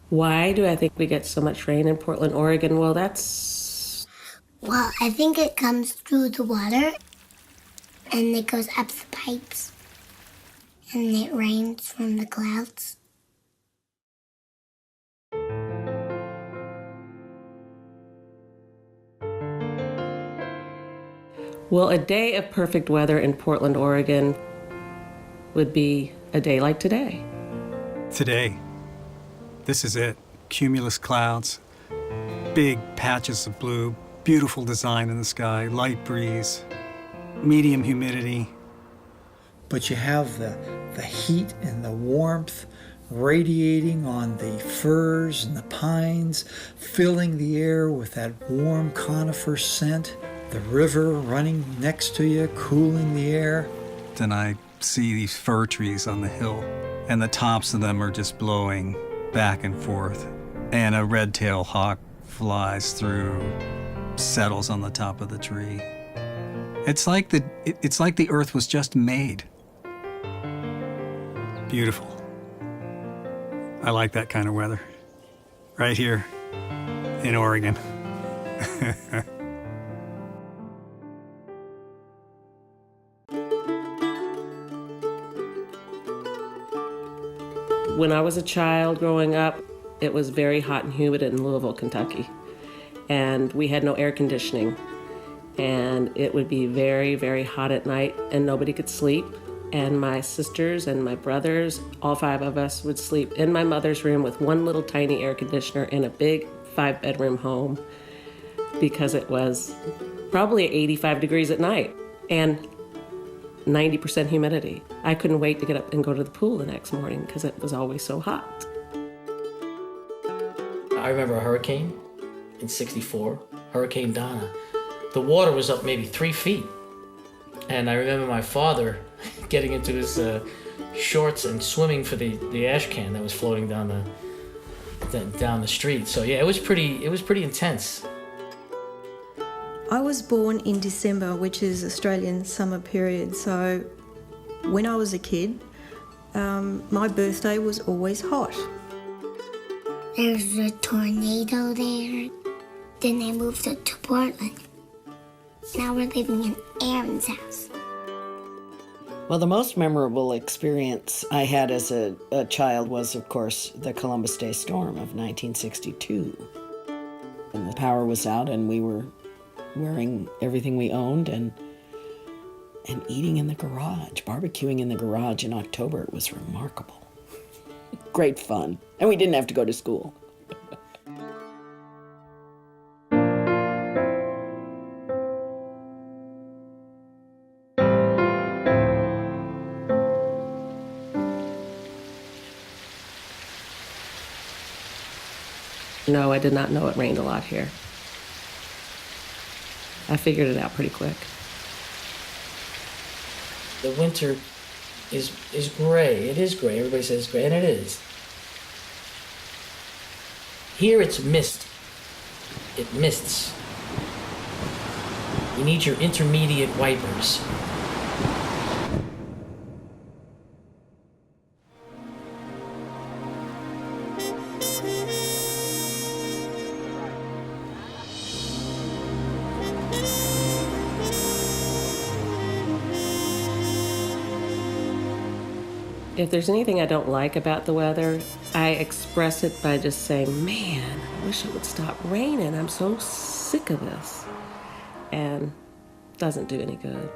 Why do I think we get so much rain in Portland, Oregon? Well, Well, I think it comes through the water and it goes up the pipes and it rains from the clouds. well, a day of perfect weather in Portland, Oregon would be a day like today. Today, this is it. Cumulus clouds, big patches of blue, beautiful design in the sky, light breeze, medium humidity. But you have the heat and the warmth radiating on the firs and the pines, filling the air with that warm conifer scent, the river running next to you, cooling the air. Then I see these fir trees on the hill, and the tops of them are just blowing back and forth. And a red-tailed hawk flies through, settles on the top of the tree. It's like the earth was just made. Beautiful. I like that kind of weather. Right here in Oregon. When I was a child growing up, it was very hot and humid in Louisville, Kentucky. And we had no air conditioning. And it would be very, very hot at night and nobody could sleep. And my sisters and my brothers, all 5 of us, would sleep in my mother's room with one little tiny air conditioner in a big 5-bedroom home because it was probably 85 degrees at night and 90% humidity. I couldn't wait to get up and go to the pool the next morning because it was always so hot. I remember a hurricane in '64, Hurricane Donna. The water was up maybe 3 feet. And I remember my father getting into his shorts and swimming for the ash can that was floating down the street. So yeah, it was pretty intense. I was born in December, which is Australian summer period. So when I was a kid, my birthday was always hot. There's a tornado there. Then they moved it to Portland. Now we're living in Aaron's house. Well, the most memorable experience I had as a child was, of course, the Columbus Day storm of 1962. And the power was out and we were wearing everything we owned and eating in the garage, barbecuing in the garage in October. It was remarkable. Great fun. And we didn't have to go to school. No, I did not know it rained a lot here. I figured it out pretty quick. The winter is gray. It is gray. Everybody says it's gray, and it is. Here it's mist. It mists. You need your intermediate wipers. If there's anything I don't like about the weather, I express it by just saying, man, I wish it would stop raining. I'm so sick of this. And it doesn't do any good.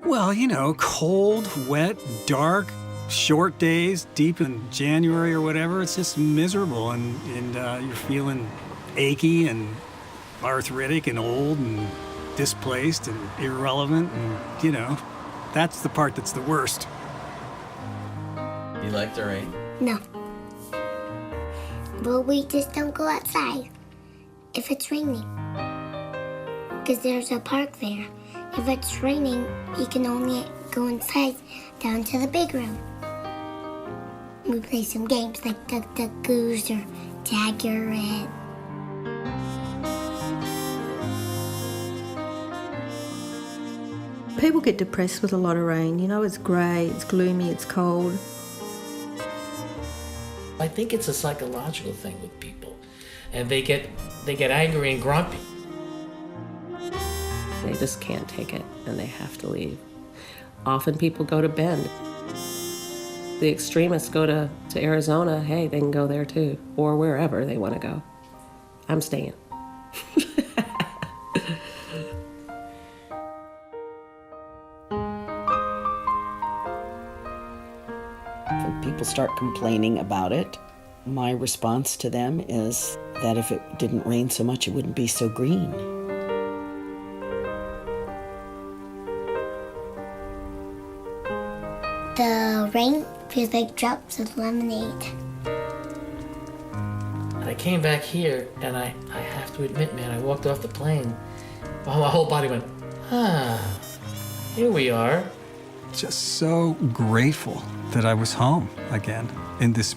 Well, cold, wet, dark, short days, deep in January or whatever. It's just miserable and you're feeling achy and arthritic and old and displaced and irrelevant and, that's the part that's the worst. You like the rain? No. But we just don't go outside if it's raining. Because there's a park there. If it's raining, you can only go inside down to the big room. We play some games like Duck Duck Goose or Tag Your Red. People get depressed with a lot of rain. It's grey, it's gloomy, it's cold. I think it's a psychological thing with people, and they get angry and grumpy. They just can't take it and they have to leave. Often people go to Bend. The extremists go to Arizona. Hey, they can go there too, or wherever they want to go. I'm staying. When people start complaining about it, my response to them is that if it didn't rain so much, it wouldn't be so green. The rain feels like drops of lemonade. And I came back here, and I have to admit, man, I walked off the plane. Oh, my whole body went, here we are. Just so grateful that I was home again in this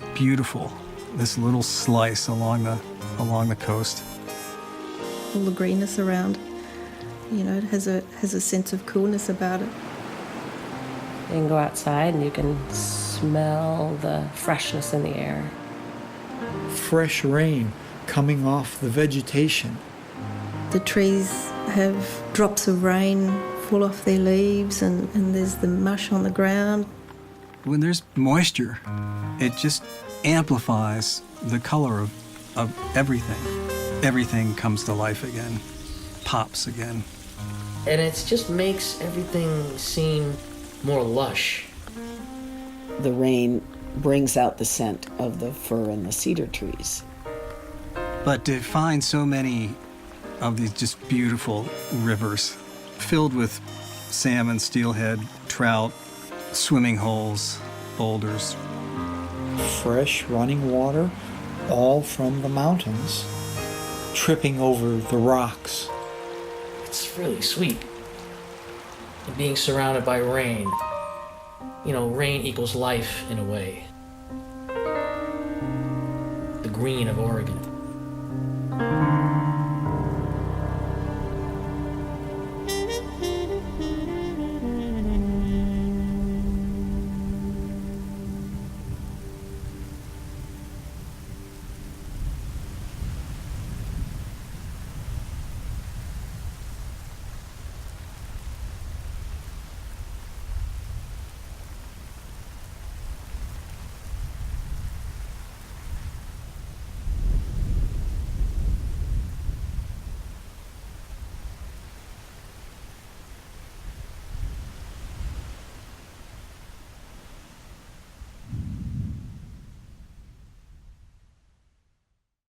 little slice along the coast. All the greenness around, it has a sense of coolness about it. You can go outside and you can smell the freshness in the air. Fresh rain coming off the vegetation. The trees have drops of rain fall off their leaves, and there's the mush on the ground. When there's moisture, it just amplifies the color of everything. Everything comes to life again, pops again. And it just makes everything seem more lush. The rain brings out the scent of the fir and the cedar trees. But to find so many of these just beautiful rivers filled with salmon, steelhead, trout, swimming holes, boulders. Fresh running water, all from the mountains, tripping over the rocks. It's really sweet. And being surrounded by rain. Rain equals life in a way. The green of Oregon.